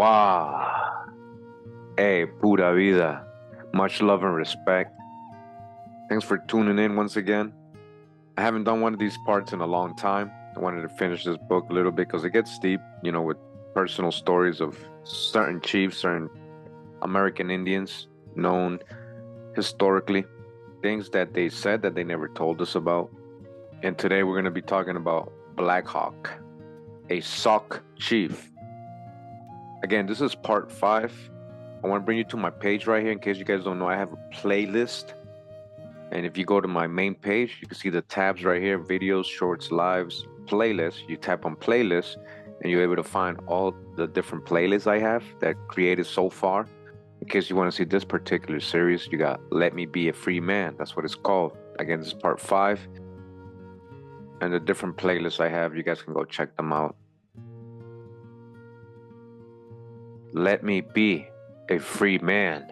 Wow. Hey, pura vida. Much love and respect. Thanks for tuning in once again. I haven't done one of these parts in a long time. I wanted to finish this book a little bit because it gets deep, with personal stories of certain chiefs, certain American Indians known historically, things that they said that they never told us about. And today we're going to be talking about Black Hawk, a Sauk chief. Again, this is part 5. I want to bring you to my page right here. In case you guys don't know, I have a playlist. And if you go to my main page, you can see the tabs right here: videos, shorts, lives, playlists. You tap on playlists and you're able to find all the different playlists I have that created so far. In case you want to see this particular series, you got Let Me Be a Free Man. That's what it's called. Again, this is part 5. And the different playlists I have, you guys can go check them out. Let Me Be a Free Man,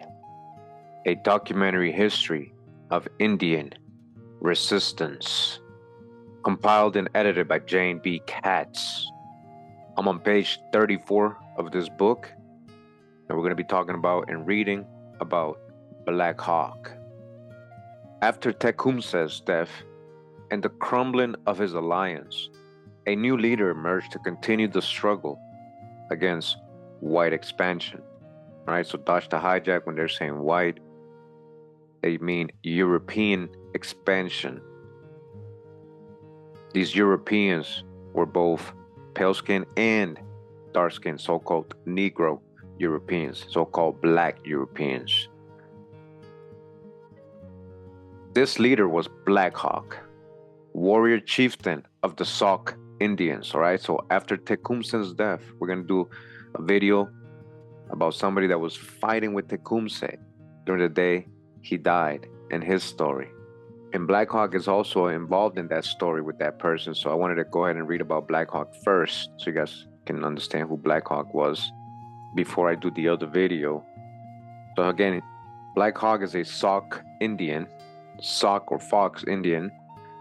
a documentary history of Indian resistance, compiled and edited by Jane B. Katz. I'm on page 34 of this book, and we're going to be talking about and reading about Black Hawk. After Tecumseh's death and the crumbling of his alliance, a new leader emerged to continue the struggle against white expansion. All right, so dodge the hijack. When they're saying white, they mean European expansion. These Europeans were both pale skin and dark skin, so-called Negro Europeans, so-called Black Europeans. This leader was Black Hawk, warrior chieftain of the Sauk Indians. All right, so after Tecumseh's death, we're going to do a video about somebody that was fighting with Tecumseh during the day he died and his story. And Black Hawk is also involved in that story with that person. So I wanted to go ahead and read about Black Hawk first so you guys can understand who Black Hawk was before I do the other video. So again, Black Hawk is a Sauk Indian, Sauk or Fox Indian,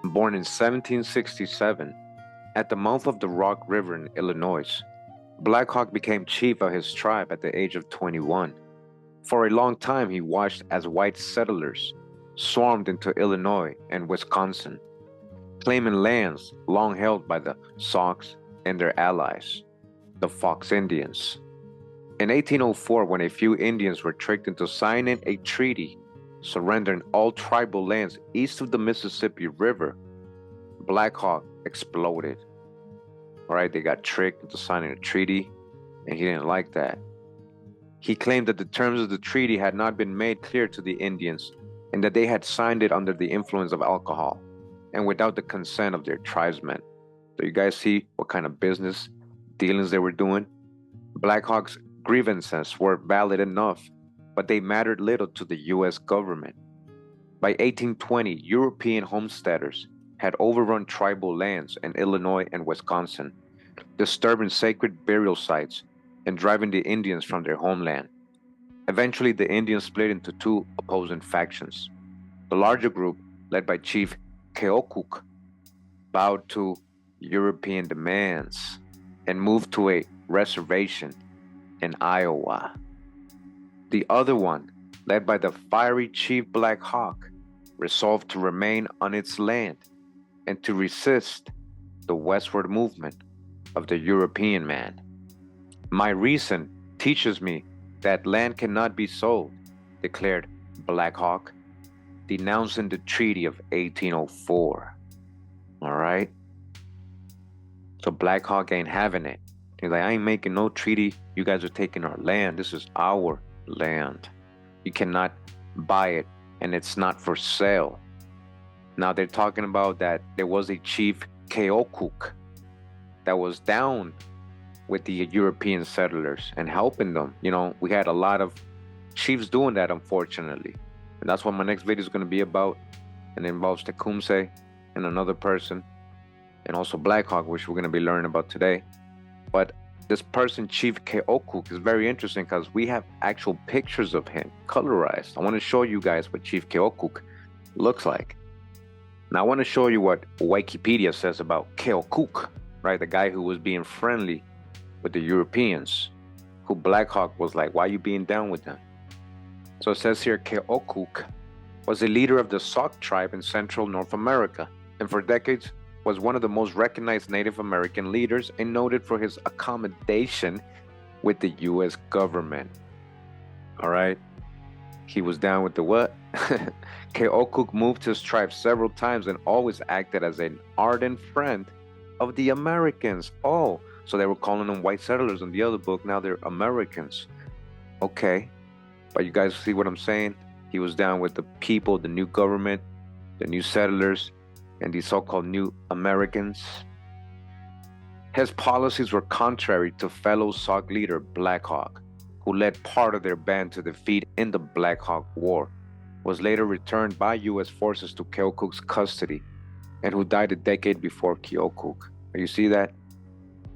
born in 1767 at the mouth of the Rock River in Illinois. Black Hawk became chief of his tribe at the age of 21. For a long time, he watched as white settlers swarmed into Illinois and Wisconsin, claiming lands long held by the Sauks and their allies, the Fox Indians. In 1804, when a few Indians were tricked into signing a treaty surrendering all tribal lands east of the Mississippi River, Black Hawk exploded. All right, they got tricked into signing a treaty, and he didn't like that. He claimed that the terms of the treaty had not been made clear to the Indians and that they had signed it under the influence of alcohol and without the consent of their tribesmen. So you guys see what kind of business dealings they were doing? Black Hawk's grievances were valid enough, but they mattered little to the U.S. government. By 1820, European homesteaders had overrun tribal lands in Illinois and Wisconsin, disturbing sacred burial sites and driving the Indians from their homeland. Eventually, the Indians split into two opposing factions. The larger group, led by Chief Keokuk, bowed to European demands and moved to a reservation in Iowa. The other one, led by the fiery Chief Black Hawk, resolved to remain on its land and to resist the westward movement of the European man. My reason teaches me that land cannot be sold, declared Black Hawk, denouncing the Treaty of 1804. All right? So Black Hawk ain't having it. He's like, I ain't making no treaty. You guys are taking our land. This is our land. You cannot buy it, and it's not for sale. Now they're talking about that there was a Chief Keokuk that was down with the European settlers and helping them. We had a lot of chiefs doing that, unfortunately. And that's what my next video is going to be about. And it involves Tecumseh and another person, and also Black Hawk, which we're going to be learning about today. But this person, Chief Keokuk, is very interesting because we have actual pictures of him, colorized. I want to show you guys what Chief Keokuk looks like. Now I want to show you what Wikipedia says about Keokuk, right? The guy who was being friendly with the Europeans, who Black Hawk was like, why you being down with them? So it says here, Keokuk was a leader of the Sauk tribe in central North America, and for decades was one of the most recognized Native American leaders and noted for his accommodation with the U.S. government. All right. He was down with the what? Keokuk moved his tribe several times and always acted as an ardent friend of the Americans. Oh, so they were calling them white settlers in the other book. Now they're Americans. Okay. But you guys see what I'm saying? He was down with the people, the new government, the new settlers, and the so-called new Americans. His policies were contrary to fellow Sauk leader Black Hawk, who led part of their band to defeat in the Black Hawk War, was later returned by U.S. forces to Keokuk's custody, and who died a decade before Keokuk. You see that?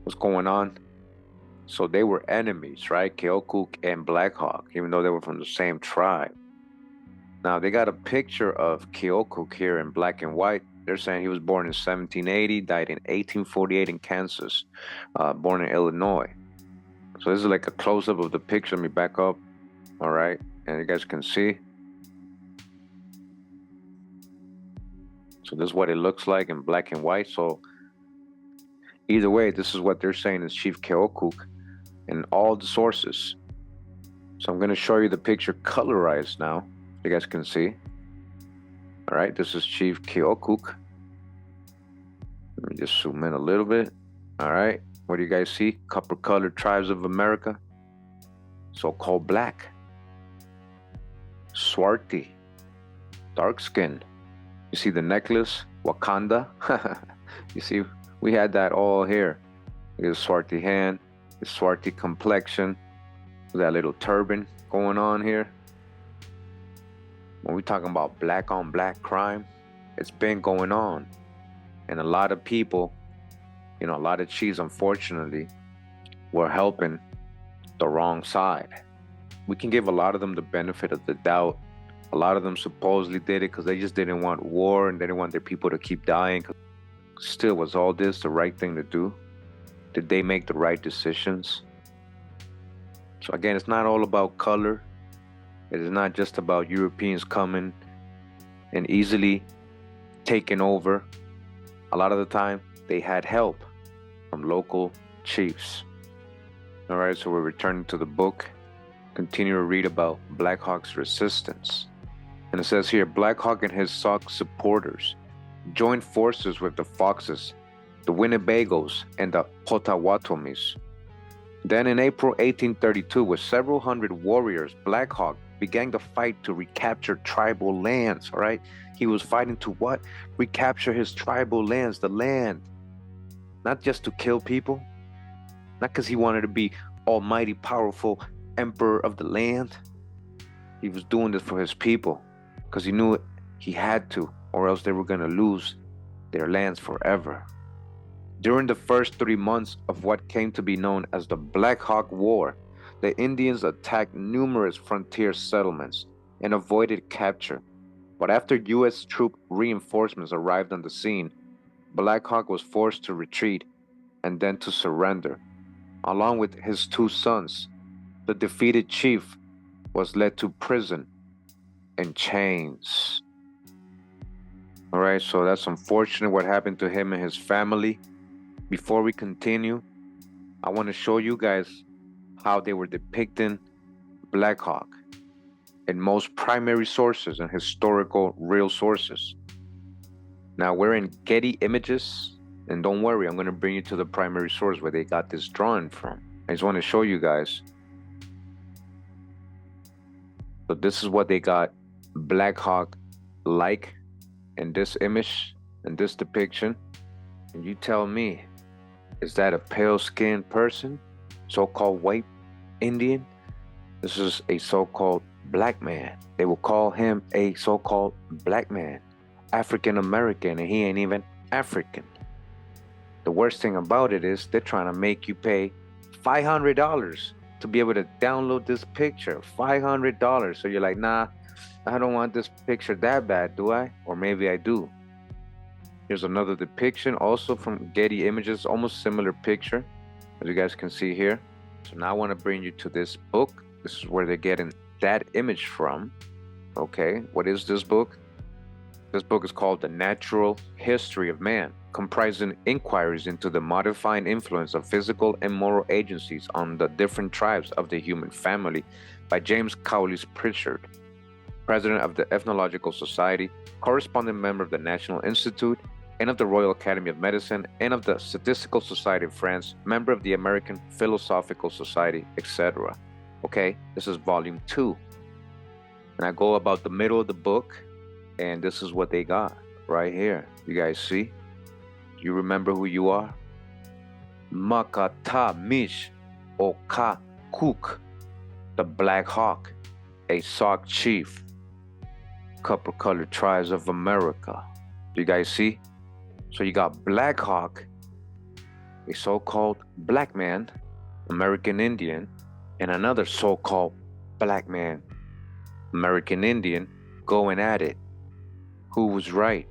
What's going on? So they were enemies, right? Keokuk and Black Hawk, even though they were from the same tribe. Now, they got a picture of Keokuk here in black and white. They're saying he was born in 1780, died in 1848 in Kansas, born in Illinois. So this is like a close-up of the picture. Let me back up. All right. And you guys can see. So this is what it looks like in black and white. So either way, this is what they're saying is Chief Keokuk in all the sources. So I'm going to show you the picture colorized now. You guys can see. All right. This is Chief Keokuk. Let me just zoom in a little bit. All right. What do you guys see? Copper-colored tribes of America. So-called black. Swarty. Dark skin. You see the necklace? Wakanda. You see, we had that all here. His Swarty hand. His Swarty complexion. That little turban going on here. When we're talking about black on black crime, it's been going on. And a lot of people, you know, a lot of chiefs, unfortunately, were helping the wrong side. We can give a lot of them the benefit of the doubt. A lot of them supposedly did it because they just didn't want war and they didn't want their people to keep dying. Still, was all this the right thing to do? Did they make the right decisions? So again, it's not all about color. It is not just about Europeans coming and easily taking over. A lot of the time, they had help from local chiefs. All right, so we're returning to the book. Continue to read about Black Hawk's resistance. And it says here, Black Hawk and his Sauk supporters joined forces with the Foxes, the Winnebagos, and the Potawatomis. Then in April 1832, with several hundred warriors, Black Hawk began the fight to recapture tribal lands, all right? He was fighting to what? Recapture his tribal lands, the land. Not just to kill people, not because he wanted to be almighty, powerful emperor of the land. He was doing this for his people because he knew he had to, or else they were going to lose their lands forever. During the first 3 months of what came to be known as the Black Hawk War, the Indians attacked numerous frontier settlements and avoided capture. But after U.S. troop reinforcements arrived on the scene, Black Hawk was forced to retreat and then to surrender. Along with his 2 sons, the defeated chief was led to prison in chains. All right, so that's unfortunate what happened to him and his family. Before we continue, I want to show you guys how they were depicting Black Hawk in most primary sources and historical real sources. Now we're in Getty Images, and don't worry, I'm going to bring you to the primary source where they got this drawing from. I just want to show you guys. So this is what they got Black Hawk like in this image, in this depiction. And you tell me, is that a pale-skinned person, so-called white Indian? This is a so-called black man. They will call him a so-called black man, African American, and he ain't even African. The worst thing about it is they're trying to make you pay $500 to be able to download this picture. $500. So you're like, nah, I don't want this picture that bad, do I? Or maybe I do. Here's another depiction also from Getty Images, almost similar picture, as you guys can see here. So now I want to bring you to this book. This is where they're getting that image from. Okay, what is this book? This book is called The Natural History of Man, comprising inquiries into the modifying influence of physical and moral agencies on the different tribes of the human family by James Cowles Pritchard, president of the Ethnological Society, corresponding member of the National Institute, and of the Royal Academy of Medicine, and of the Statistical Society of France, member of the American Philosophical Society, etc. Okay, this is volume 2. And I go about the middle of the book, and this is what they got right here. You guys see? You remember who you are? Makata Mish Oka Cook, the Black Hawk, a Sauk chief, copper-colored tribes of America. Do you guys see? So you got Black Hawk, a so-called black man, American Indian, and another so-called black man, American Indian, going at it. Who was right?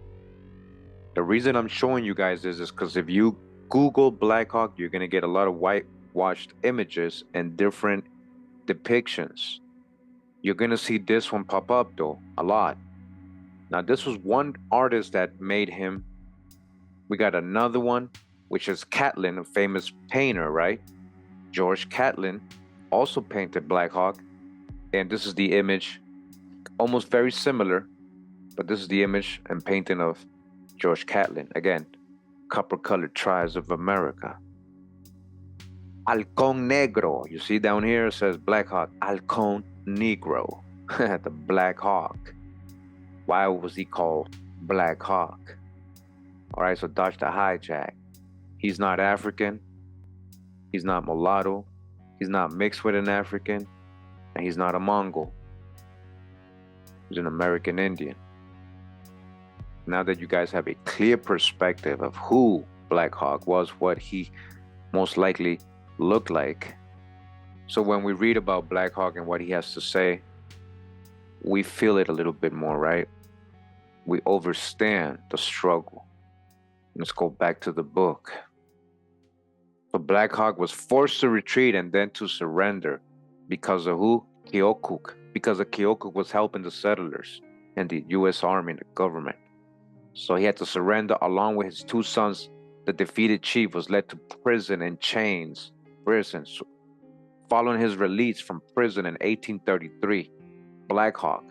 The reason I'm showing you guys this is because if you Google Black Hawk, you're going to get a lot of whitewashed images and different depictions. You're going to see this one pop up, though, a lot. Now, this was one artist that made him. We got another one, which is Catlin, a famous painter, right? George Catlin also painted Black Hawk. And this is the image, almost very similar, but this is the image and painting of George Catlin. Again, copper-colored tribes of America. Halcón Negro. You see down here it says Black Hawk. Halcón Negro. The Black Hawk. Why was he called Black Hawk? All right, so dodge the hijack. He's not African. He's not mulatto. He's not mixed with an African. And he's not a Mongol. He's an American Indian. Now that you guys have a clear perspective of who Black Hawk was, what he most likely looked like. So when we read about Black Hawk and what he has to say, we feel it a little bit more, right? We understand the struggle. Let's go back to the book. The Black Hawk was forced to retreat and then to surrender because of who? Keokuk. Because of Keokuk was helping the settlers and the U.S. Army and the government. So he had to surrender along with his 2 sons. The defeated chief was led to prison in chains. Following his release from prison in 1833, Black Hawk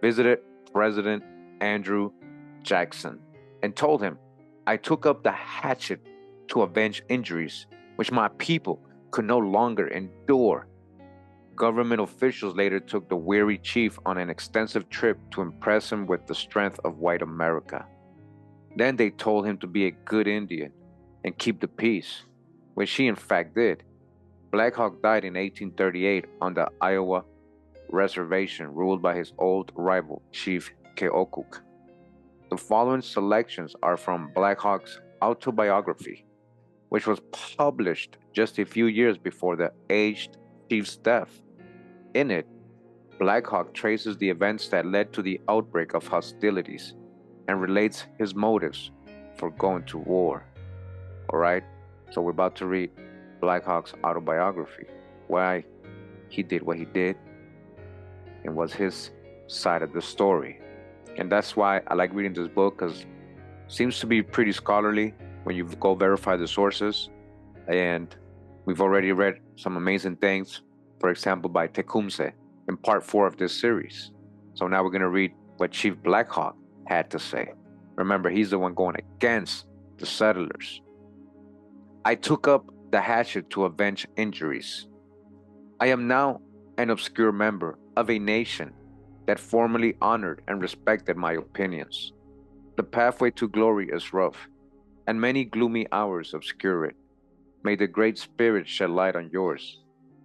visited President Andrew Jackson and told him, "I took up the hatchet to avenge injuries which my people could no longer endure." Government officials later took the weary chief on an extensive trip to impress him with the strength of white America. Then they told him to be a good Indian and keep the peace, which he in fact did. Black Hawk died in 1838 on the Iowa Reservation, ruled by his old rival, Chief Keokuk. The following selections are from Black Hawk's autobiography, which was published just a few years before the aged chief's death. In it, Black Hawk traces the events that led to the outbreak of hostilities and relates his motives for going to war. All right, so we're about to read Black Hawk's autobiography, why he did what he did, and what's his side of the story. And that's why I like reading this book, because it seems to be pretty scholarly when you go verify the sources. And we've already read some amazing things, for example, by Tecumseh in part 4 of this series. So now we're going to read what Chief Black Hawk had to say. Remember, he's the one going against the settlers. "I took up the hatchet to avenge injuries. I am now an obscure member of a nation that formerly honored and respected my opinions. The pathway to glory is rough, and many gloomy hours obscure it. May the Great Spirit shed light on yours,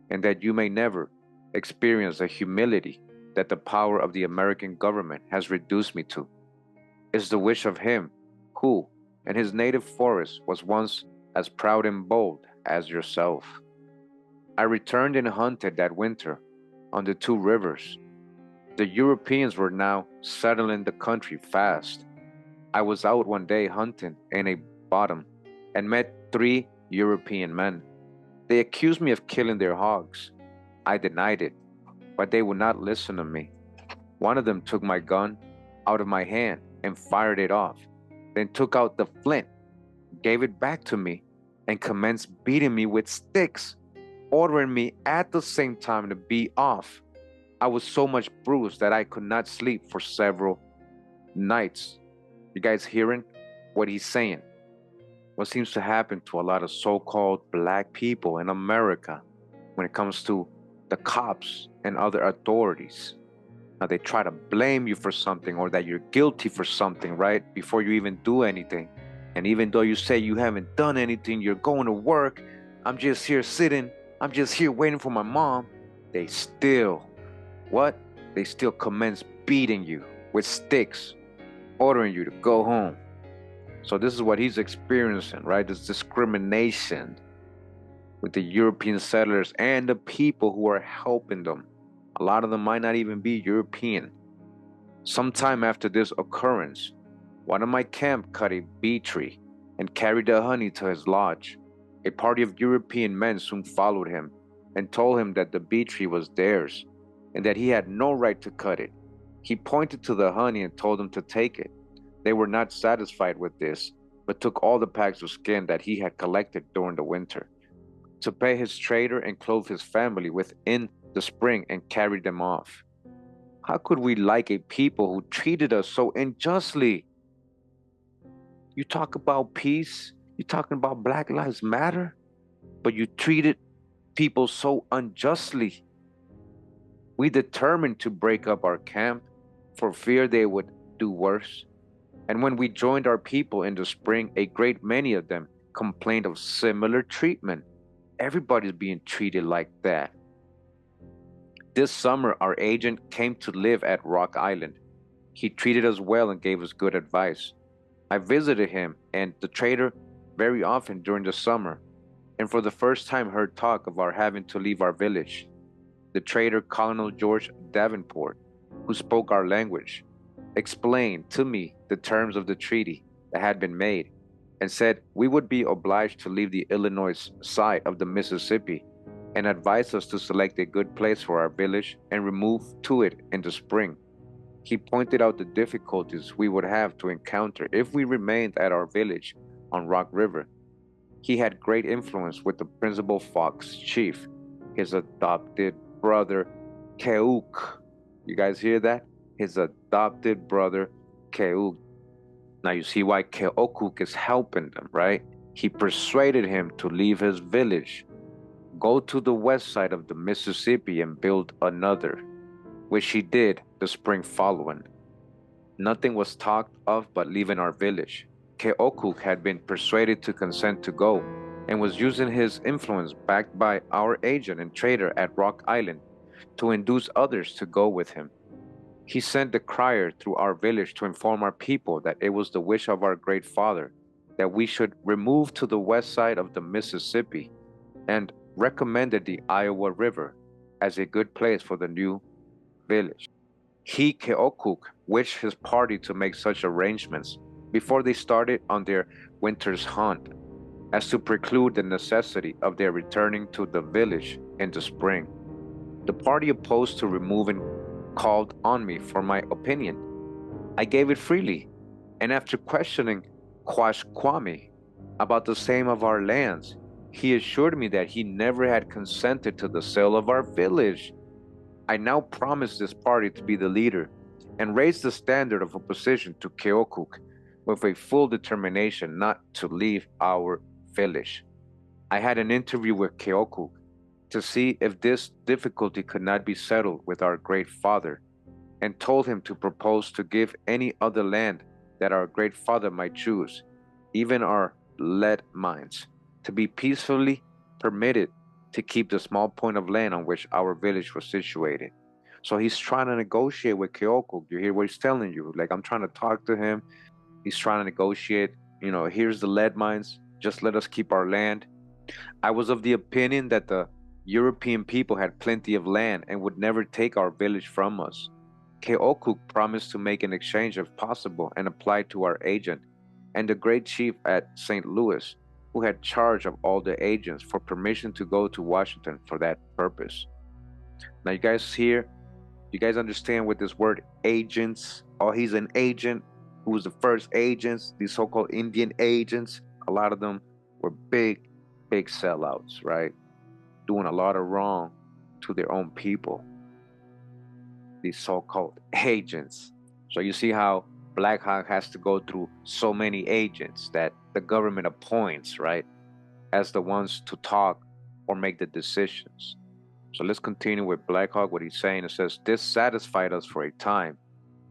and that you may never experience the humility that the power of the American government has reduced me to. Is the wish of him who, in his native forest, was once as proud and bold as yourself. I returned and hunted that winter on the 2 rivers. The Europeans were now settling the country fast. I was out one day hunting in a bottom and met 3 European men. They accused me of killing their hogs. I denied it, but they would not listen to me. One of them took my gun out of my hand and fired it off, then took out the flint, gave it back to me, and commenced beating me with sticks, ordering me at the same time to be off. I was so much bruised that I could not sleep for several nights. You guys hearing what he's saying? What seems to happen to a lot of so-called black people in America when it comes to the cops and other authorities. Now they try to blame you for something or that you're guilty for something, right? Before you even do anything. And even though you say you haven't done anything, you're going to work, I'm just here sitting, I'm just here waiting for my mom, they still, what? They still commence beating you with sticks, ordering you to go home. So this is what he's experiencing, right? This discrimination with the European settlers and the people who are helping them. A lot of them might not even be European. Sometime after this occurrence, one of my camp cut a bee tree and carried the honey to his lodge. A party of European men soon followed him and told him that the bee tree was theirs and that he had no right to cut it. He pointed to the honey and told them to take it. They were not satisfied with this, but took all the packs of skin that he had collected during the winter to pay his trader and clothe his family within the spring and carried them off. How could we like a people who treated us so unjustly? You talk about peace, you're talking about Black Lives Matter, but you treated people so unjustly. We determined to break up our camp for fear they would do worse. And when we joined our people in the spring, a great many of them complained of similar treatment. Everybody's being treated like that. This summer, our agent came to live at Rock Island. He treated us well and gave us good advice. I visited him and the trader very often during the summer, and for the first time heard talk of our having to leave our village. The trader, Colonel George Davenport, who spoke our language, explained to me the terms of the treaty that had been made and said we would be obliged to leave the Illinois side of the Mississippi and advised us to select a good place for our village and remove to it in the spring. He pointed out the difficulties we would have to encounter if we remained at our village on Rock River. He had great influence with the principal Fox chief, his adopted brother, Keuk. You guys hear that? His adopted brother, Keuk. Now you see why Keokuk is helping them, right? He persuaded him to leave his village, go to the west side of the Mississippi and build another, which he did the spring following. Nothing was talked of but leaving our village. Keokuk had been persuaded to consent to go and was using his influence backed by our agent and trader at Rock Island to induce others to go with him. He sent the crier through our village to inform our people that it was the wish of our great father that we should remove to the west side of the Mississippi and recommended the Iowa River as a good place for the new village. He, Keokuk, wished his party to make such arrangements before they started on their winter's hunt as to preclude the necessity of their returning to the village in the spring. The party opposed to removing called on me for my opinion. I gave it freely, and after questioning Kwame about the same of our lands, he assured me that he never had consented to the sale of our village. I now promised this party to be the leader and raise the standard of opposition to Keokuk with a full determination not to leave our village. I had an interview with Keokuk to see if this difficulty could not be settled with our great father, and told him to propose to give any other land that our great father might choose, even our lead mines, to be peacefully permitted to keep the small point of land on which our village was situated. So he's trying to negotiate with Keokuk. You hear what he's telling you? Like, I'm trying to talk to him. He's trying to negotiate. Here's the lead mines. Just let us keep our land. I was of the opinion that the European people had plenty of land and would never take our village from us. Keokuk promised to make an exchange if possible and applied to our agent and the great chief at St. Louis who had charge of all the agents for permission to go to Washington for that purpose. Now, you guys understand what this word agents? Oh, he's an agent. Who was the first agents? These so-called Indian agents. A lot of them were big, big sellouts, right? Doing a lot of wrong to their own people. These so-called agents. So you see how Black Hawk has to go through so many agents that the government appoints, right, as the ones to talk or make the decisions. So let's continue with Black Hawk, what he's saying. It says, this satisfied us for a time.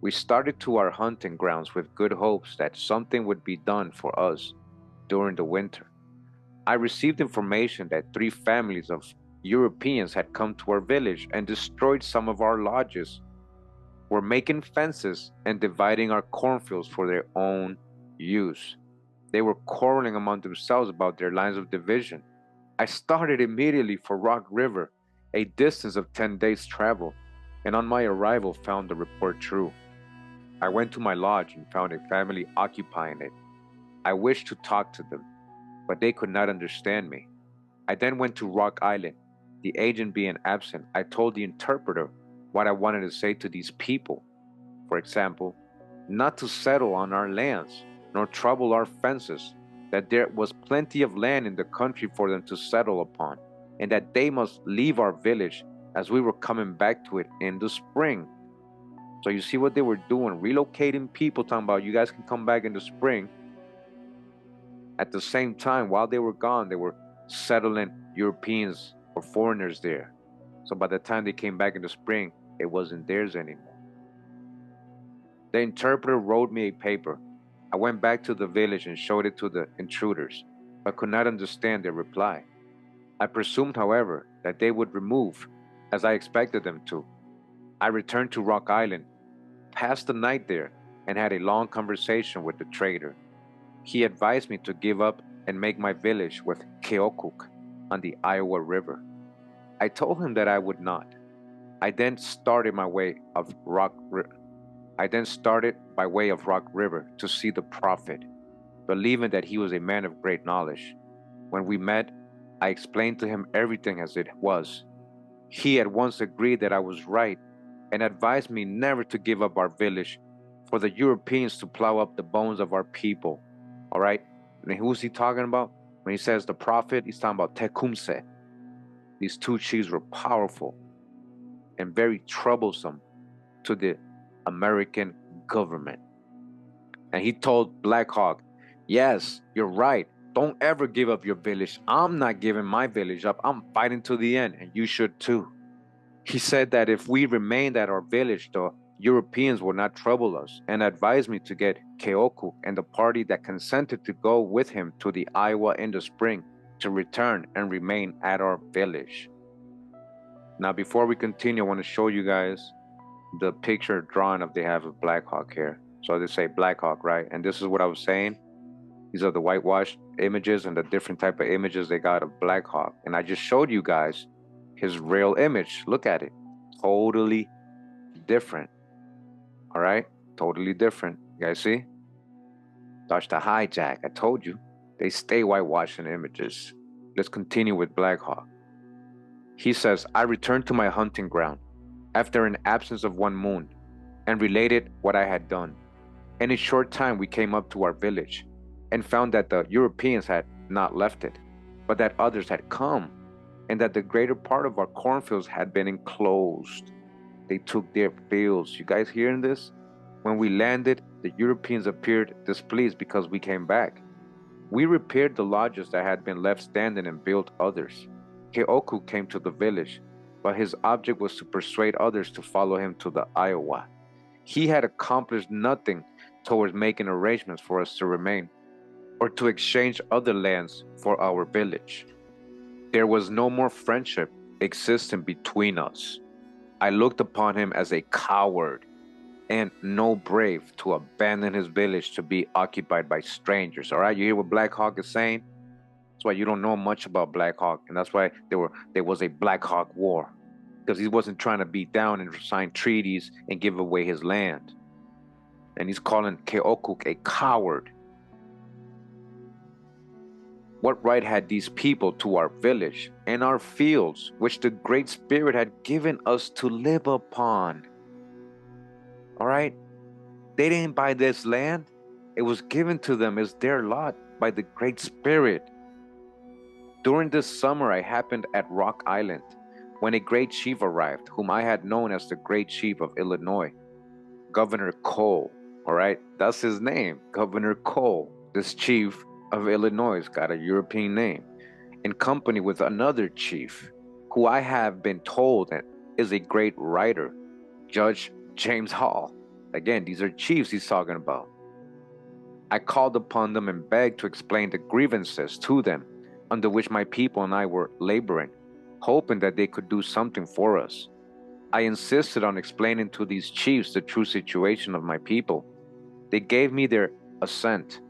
We started to our hunting grounds with good hopes that something would be done for us during the winter. I received information that 3 families of Europeans had come to our village and destroyed some of our lodges, were making fences and dividing our cornfields for their own use. They were quarreling among themselves about their lines of division. I started immediately for Rock River, a distance of 10 days' travel, and on my arrival found the report true. I went to my lodge and found a family occupying it. I wished to talk to them, but they could not understand me. I then went to Rock Island. The agent being absent, I told the interpreter what I wanted to say to these people. For example, not to settle on our lands, nor trouble our fences, that there was plenty of land in the country for them to settle upon, and that they must leave our village as we were coming back to it in the spring. So you see what they were doing, relocating people, talking about you guys can come back in the spring. At the same time, while they were gone, they were settling Europeans or foreigners there. So by the time they came back in the spring, it wasn't theirs anymore. The interpreter wrote me a paper. I went back to the village and showed it to the intruders, but could not understand their reply. I presumed, however, that they would remove, as I expected them to. I returned to Rock Island, passed the night there, and had a long conversation with the trader. He advised me to give up and make my village with Keokuk on the Iowa River. I told him that I would not. I then started by way of Rock River to see the prophet, believing that he was a man of great knowledge. When we met, I explained to him everything as it was. He at once agreed that I was right and advised me never to give up our village for the Europeans to plow up the bones of our people. All right? And who's he talking about? When he says the prophet, he's talking about Tecumseh. These 2 chiefs were powerful and very troublesome to the American government. And he told Black Hawk, yes, you're right. Don't ever give up your village. I'm not giving my village up. I'm fighting to the end, and you should too. He said that if we remained at our village, the Europeans would not trouble us, and advised me to get Keokuk and the party that consented to go with him to the Iowa in the spring to return and remain at our village. Now, before we continue, I want to show you guys the picture drawing of they have of Black Hawk here. So they say Black Hawk, right? And this is what I was saying. These are the whitewashed images and the different type of images they got of Black Hawk. And I just showed you guys his real image. Look at it. Totally different. All right? Totally different. You guys see? Dodge the hijack. I told you. They stay whitewashing images. Let's continue with Black Hawk. He says, I returned to my hunting ground after an absence of 1 moon and related what I had done. In a short time, we came up to our village and found that the Europeans had not left it, but that others had come, and that the greater part of our cornfields had been enclosed. They took their fields. You guys hearing this? When we landed, the Europeans appeared displeased because we came back. We repaired the lodges that had been left standing and built others. Keokuk came to the village, but his object was to persuade others to follow him to the Iowa. He had accomplished nothing towards making arrangements for us to remain, or to exchange other lands for our village. There was no more friendship existing between us. I looked upon him as a coward and no brave to abandon his village to be occupied by strangers. All right, you hear what Black Hawk is saying? That's why you don't know much about Black Hawk, and that's why there was a Black Hawk War, because he wasn't trying to beat down and sign treaties and give away his land. And he's calling Keokuk a coward. What right had these people to our village and our fields, which the Great Spirit had given us to live upon? All right? They didn't buy this land. It was given to them as their lot by the Great Spirit. During this summer, I happened at Rock Island when a great chief arrived, whom I had known as the Great Chief of Illinois, Governor Cole. All right, that's his name, Governor Cole. This chief of Illinois got a European name, in company with another chief, who I have been told is a great writer, Judge James Hall. Again, these are chiefs he's talking about. I called upon them and begged to explain the grievances to them under which my people and I were laboring, hoping that they could do something for us. I insisted on explaining to these chiefs the true situation of my people. They gave me their assent.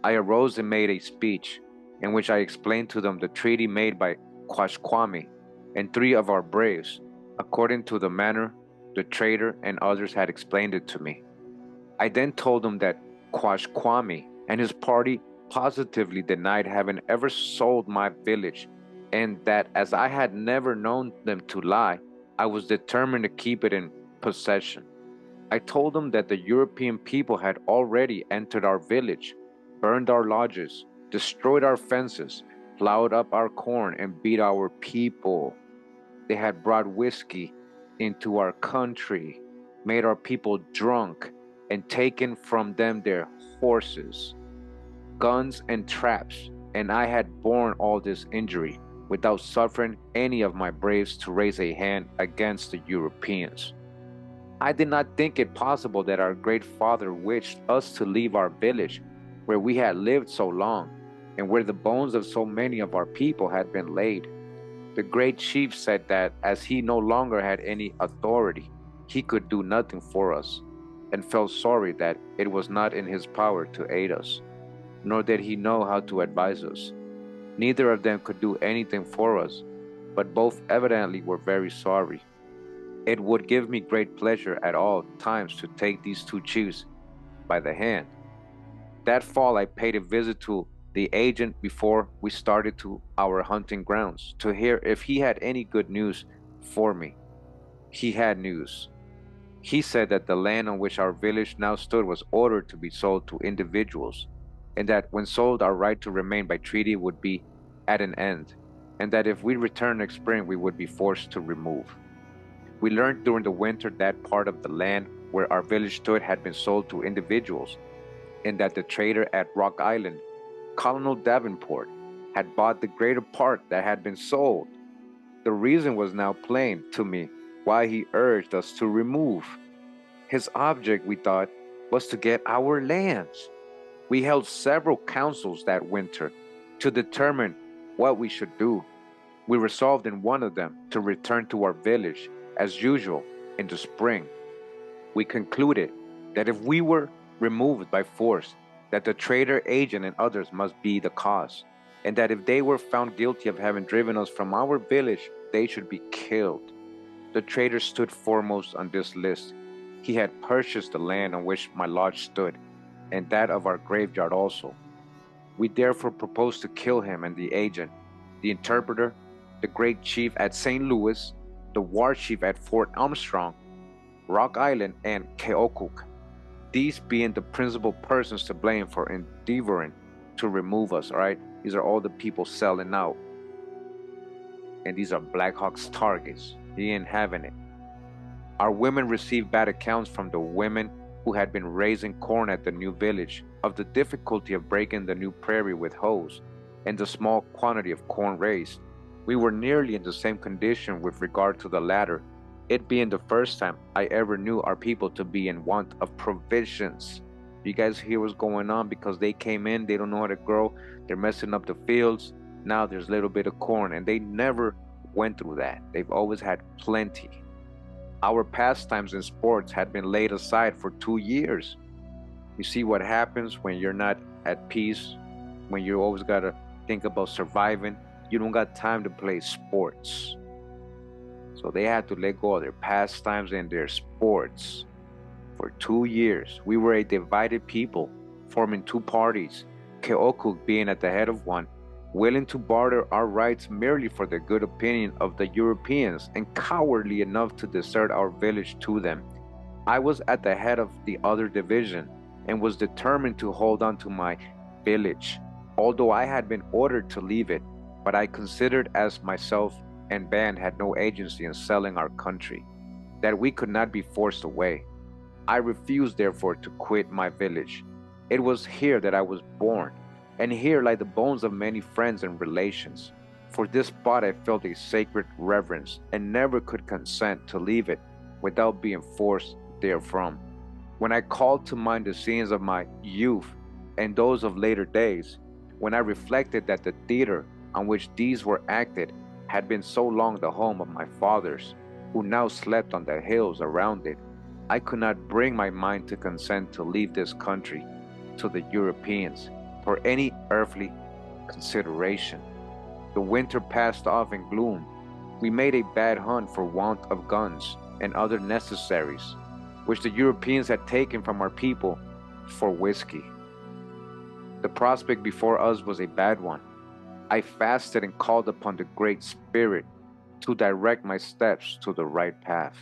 I arose and made a speech in which I explained to them the treaty made by Quashquame and 3 of our braves, according to the manner the trader and others had explained it to me. I then told them that Quashquame and his party positively denied having ever sold my village, and that as I had never known them to lie, I was determined to keep it in possession. I told them that the European people had already entered our village, burned our lodges, destroyed our fences, plowed up our corn, and beat our people. They had brought whiskey into our country, made our people drunk, and taken from them their horses, guns, and traps, and I had borne all this injury without suffering any of my braves to raise a hand against the Europeans. I did not think it possible that our great father wished us to leave our village, where we had lived so long, and where the bones of so many of our people had been laid. The great chief said that as he no longer had any authority, he could do nothing for us, and felt sorry that it was not in his power to aid us, nor did he know how to advise us. Neither of them could do anything for us, but both evidently were very sorry. It would give me great pleasure at all times to take these 2 chiefs by the hand. That fall I paid a visit to the agent before we started to our hunting grounds to hear if he had any good news for me. He had news. He said that the land on which our village now stood was ordered to be sold to individuals, and that when sold our right to remain by treaty would be at an end, and that if we returned next spring we would be forced to remove. We learned during the winter that part of the land where our village stood had been sold to individuals, and that the trader at Rock Island, Colonel Davenport, had bought the greater part that had been sold. The reason was now plain to me why he urged us to remove. His object, we thought, was to get our lands. We held several councils that winter to determine what we should do. We resolved in one of them to return to our village as usual in the spring. We concluded that if we were removed by force, that the trader, agent, and others must be the cause, and that if they were found guilty of having driven us from our village, they should be killed. The trader stood foremost on this list. He had purchased the land on which my lodge stood, and that of our graveyard also. We therefore proposed to kill him and the agent, the interpreter, the great chief at St. Louis, the war chief at Fort Armstrong, Rock Island, and Keokuk, these being the principal persons to blame for endeavoring to remove us, all right? These are all the people selling out. And these are Black Hawk's targets. He ain't having it. Our women received bad accounts from the women who had been raising corn at the new village of the difficulty of breaking the new prairie with hoes and the small quantity of corn raised. We were nearly in the same condition with regard to the latter, it being the first time I ever knew our people to be in want of provisions. You guys hear what's going on? Because they came in, they don't know how to grow, they're messing up the fields. Now there's a little bit of corn, and they never went through that. They've always had plenty. Our pastimes and sports had been laid aside for 2 years. You see what happens when you're not at peace, when you always gotta think about surviving. You don't got time to play sports. So they had to let go of their pastimes and their sports for 2 years. We were a divided people, forming 2 parties, Keokuk being at the head of one, willing to barter our rights merely for the good opinion of the Europeans, and cowardly enough to desert our village to them. I was at the head of the other division and was determined to hold on to my village, although I had been ordered to leave it, but I considered as myself and band had no agency in selling our country, that we could not be forced away. I refused therefore to quit my village. It was here that I was born, and here lie the bones of many friends and relations. For this spot I felt a sacred reverence, and never could consent to leave it without being forced therefrom. When I called to mind the scenes of my youth and those of later days, when I reflected that the theater on which these were acted had been so long the home of my fathers, who now slept on the hills around it, I could not bring my mind to consent to leave this country to the Europeans for any earthly consideration. The winter passed off in gloom. We made a bad hunt for want of guns and other necessaries, which the Europeans had taken from our people for whiskey. The prospect before us was a bad one. I fasted and called upon the Great Spirit to direct my steps to the right path.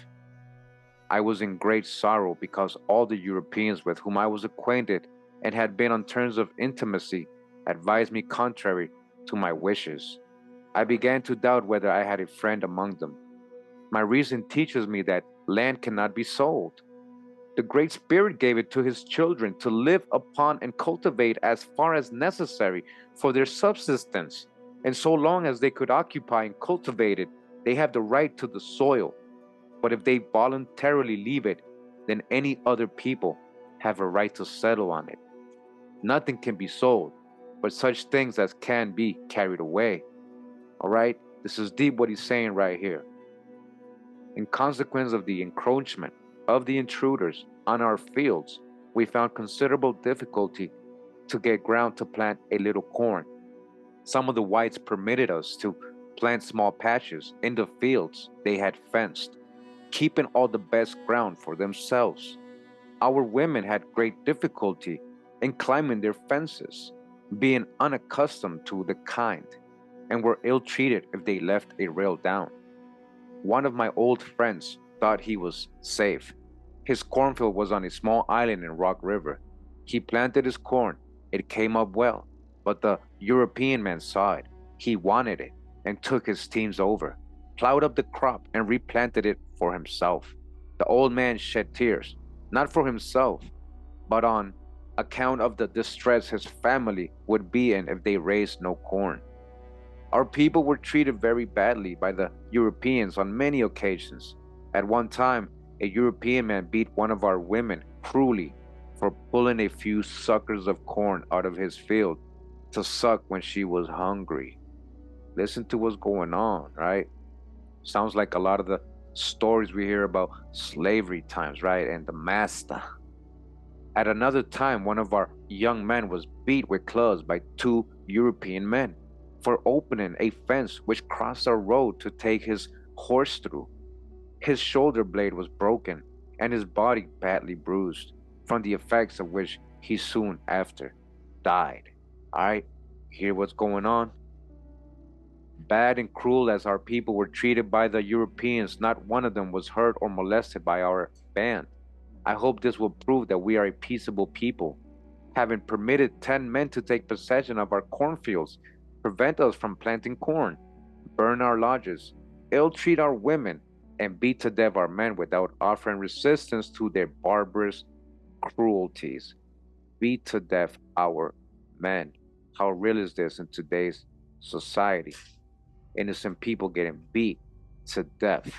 I was in great sorrow because all the Europeans with whom I was acquainted and had been on terms of intimacy advised me contrary to my wishes. I began to doubt whether I had a friend among them. My reason teaches me that land cannot be sold. The Great Spirit gave it to his children to live upon and cultivate as far as necessary for their subsistence, and so long as they could occupy and cultivate it, they have the right to the soil. But if they voluntarily leave it, then any other people have a right to settle on it. Nothing can be sold, but such things as can be carried away. All right? This is deep what he's saying right here. In consequence of the encroachment of the intruders on our fields, we found considerable difficulty to get ground to plant a little corn. Some of the whites permitted us to plant small patches in the fields they had fenced, keeping all the best ground for themselves. Our women had great difficulty in climbing their fences, being unaccustomed to the kind, and were ill-treated if they left a rail down. One of my old friends thought he was safe. His cornfield was on a small island in Rock River. He planted his corn. It came up well, but the European man saw it. He wanted it and took his teams over, plowed up the crop, and replanted it for himself. The old man shed tears, not for himself, but on account of the distress his family would be in if they raised no corn. Our people were treated very badly by the Europeans on many occasions. At one time, a European man beat one of our women cruelly for pulling a few suckers of corn out of his field to suck when she was hungry. Listen to what's going on, right? Sounds like a lot of the stories we hear about slavery times, right? And the master. At another time, one of our young men was beat with clubs by two European men for opening a fence which crossed our road to take his horse through. His shoulder blade was broken and his body badly bruised, from the effects of which he soon after died. All right, hear what's going on? Bad and cruel as our people were treated by the Europeans, not one of them was hurt or molested by our band. I hope this will prove that we are a peaceable people. Having permitted 10 men to take possession of our cornfields, prevent us from planting corn, burn our lodges, ill-treat our women, and beat to death our men without offering resistance to their barbarous cruelties. Beat to death our men. How real is this in today's society? Innocent people getting beat to death.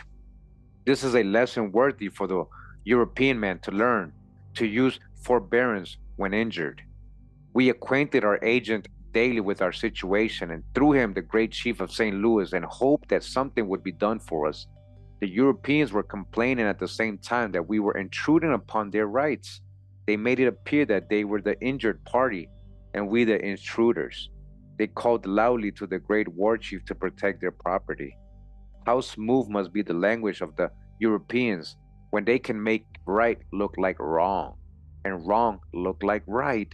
This is a lesson worthy for the European man to learn, to use forbearance when injured. We acquainted our agent daily with our situation, and through him the great chief of St. Louis, and hoped that something would be done for us. The Europeans were complaining at the same time that we were intruding upon their rights. They made it appear that they were the injured party and we the intruders. They called loudly to the great war chief to protect their property. How smooth must be the language of the Europeans when they can make right look like wrong and wrong look like right.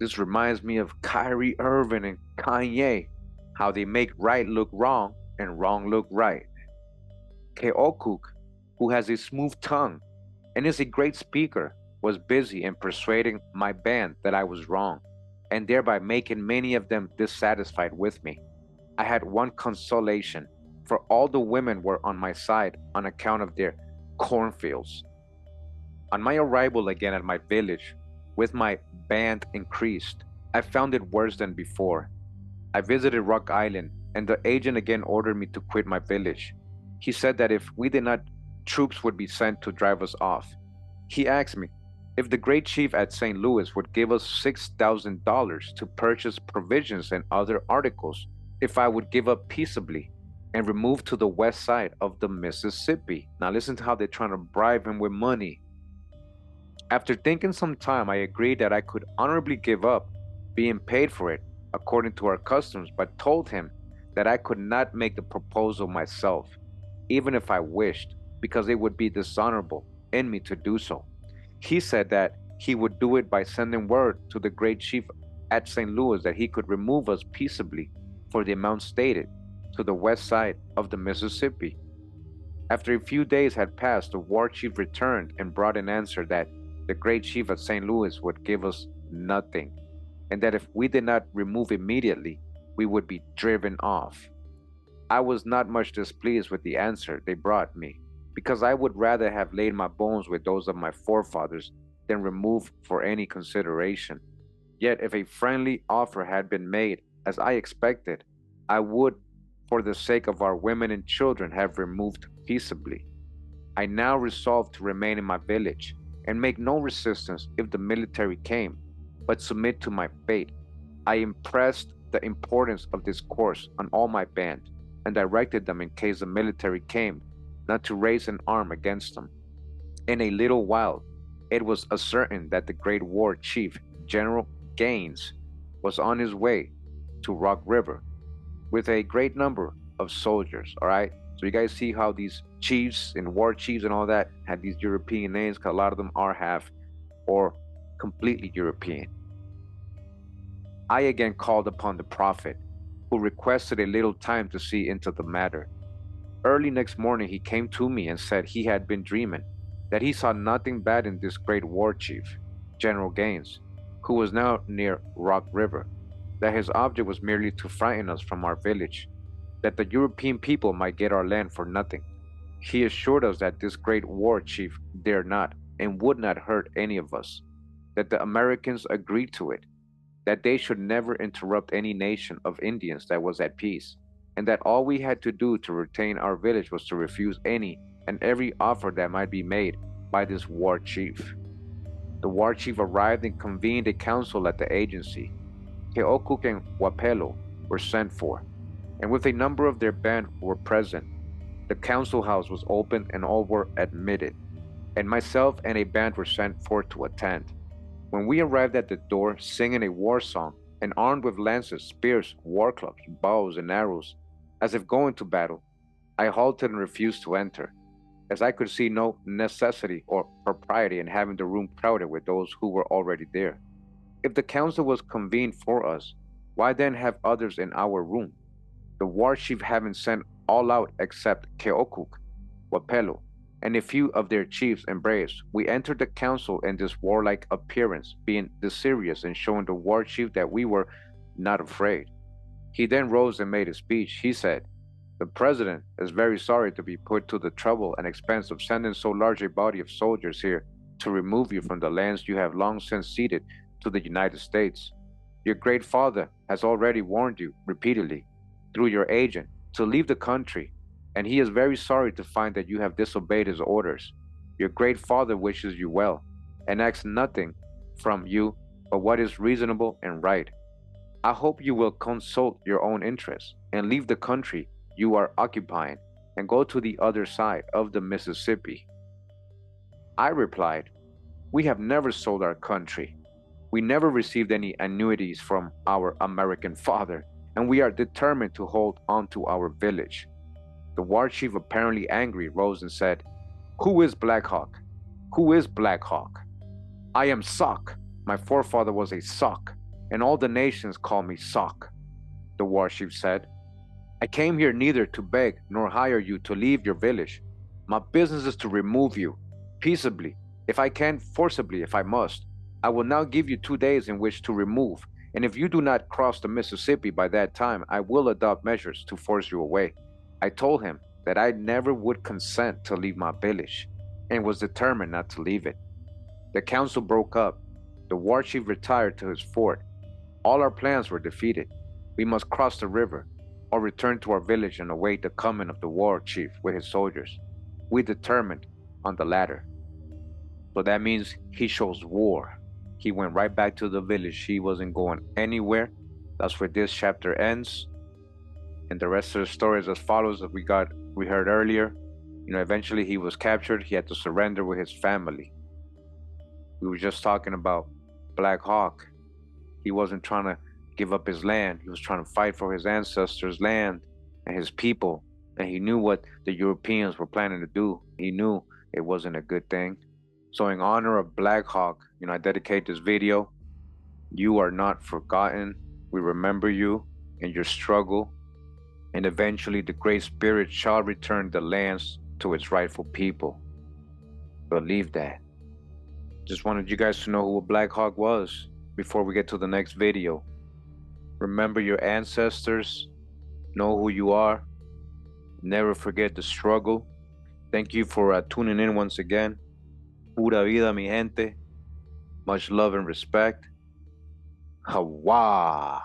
This reminds me of Kyrie Irving and Kanye, how they make right look wrong and wrong look right. Keokuk, who has a smooth tongue and is a great speaker, was busy in persuading my band that I was wrong, and thereby making many of them dissatisfied with me. I had one consolation, for all the women were on my side on account of their cornfields. On my arrival again at my village, with my band increased, I found it worse than before. I visited Rock Island, and the agent again ordered me to quit my village. He said that if we did not, troops would be sent to drive us off. He asked me if the great chief at St. Louis would give us $6,000 to purchase provisions and other articles if I would give up peaceably and remove to the west side of the Mississippi. Now listen to how they're trying to bribe him with money. After thinking some time, I agreed that I could honorably give up being paid for it according to our customs, but told him that I could not make the proposal myself, even if I wished, because it would be dishonorable in me to do so. He said that he would do it by sending word to the great chief at St. Louis that he could remove us peaceably for the amount stated to the west side of the Mississippi. After a few days had passed, the war chief returned and brought an answer that the great chief at St. Louis would give us nothing, and that if we did not remove immediately, we would be driven off. I was not much displeased with the answer they brought me, because I would rather have laid my bones with those of my forefathers than remove for any consideration. Yet if a friendly offer had been made, as I expected, I would, for the sake of our women and children, have removed peaceably. I now resolved to remain in my village and make no resistance if the military came, but submit to my fate. I impressed the importance of this course on all my band and directed them, in case the military came, not to raise an arm against them. In a little while, it was ascertained that the great war chief, General Gaines, was on his way to Rock River with a great number of soldiers. All right, so you guys see how these chiefs and war chiefs and all that had these European names, because a lot of them are half or completely European. I again called upon the prophet, who requested a little time to see into the matter. Early next morning he came to me and said he had been dreaming, that he saw nothing bad in this great war chief, General Gaines, who was now near Rock River, that his object was merely to frighten us from our village, that the European people might get our land for nothing. He assured us that this great war chief dare not and would not hurt any of us, that the Americans agreed to it, that they should never interrupt any nation of Indians that was at peace, and that all we had to do to retain our village was to refuse any and every offer that might be made by this war chief. The war chief arrived and convened a council at the agency. Keokuk and Wapelo were sent for, and with a number of their band were present. The council house was opened and all were admitted, and myself and a band were sent for to attend. When we arrived at the door, singing a war song and armed with lances, spears, war clubs, bows, and arrows, as if going to battle, I halted and refused to enter, as I could see no necessity or propriety in having the room crowded with those who were already there. If the council was convened for us, why then have others in our room? The war chief having sent all out except Keokuk, Wapelo, and a few of their chiefs and braves, we entered the council in this warlike appearance, being serious and showing the war chief that we were not afraid. He then rose and made a speech. He said, "The president is very sorry to be put to the trouble and expense of sending so large a body of soldiers here to remove you from the lands you have long since ceded to the United States. Your great father has already warned you repeatedly, through your agent, to leave the country, and he is very sorry to find that you have disobeyed his orders. Your great father wishes you well, and asks nothing from you but what is reasonable and right. I hope you will consult your own interests and leave the country you are occupying and go to the other side of the Mississippi." I replied, "We have never sold our country. We never received any annuities from our American father, and we are determined to hold on to our village." The war chief, apparently angry, rose and said, "Who is Black Hawk? Who is Black Hawk? I am Sock. My forefather was a Sock, and all the nations call me Sock." the war chief said. I came here neither to beg nor hire you to leave your village. My business is to remove you, peaceably, if I can, forcibly, if I must. I will now give you 2 days in which to remove, and if you do not cross the Mississippi by that time, I will adopt measures to force you away. I told him that I never would consent to leave my village, and was determined not to leave it. The council broke up. The war chief retired to his fort. All our plans were defeated. We must cross the river, or return to our village and await the coming of the war chief with his soldiers. We determined on the latter. So that means he chose war. He went right back to the village. He wasn't going anywhere. That's where this chapter ends. And the rest of the story is as follows, as we heard earlier. Eventually he was captured. He had to surrender with his family. We were just talking about Black Hawk. He wasn't trying to give up his land. He was trying to fight for his ancestors' land and his people. And he knew what the Europeans were planning to do. He knew it wasn't a good thing. So in honor of Black Hawk, I dedicate this video. You are not forgotten. We remember you and your struggle. And eventually the Great Spirit shall return the lands to its rightful people. Believe that. Just wanted you guys to know who Black Hawk was before we get to the next video. Remember your ancestors. Know who you are. Never forget the struggle. Thank you for tuning in once again. Pura vida, mi gente. Much love and respect. Hawa.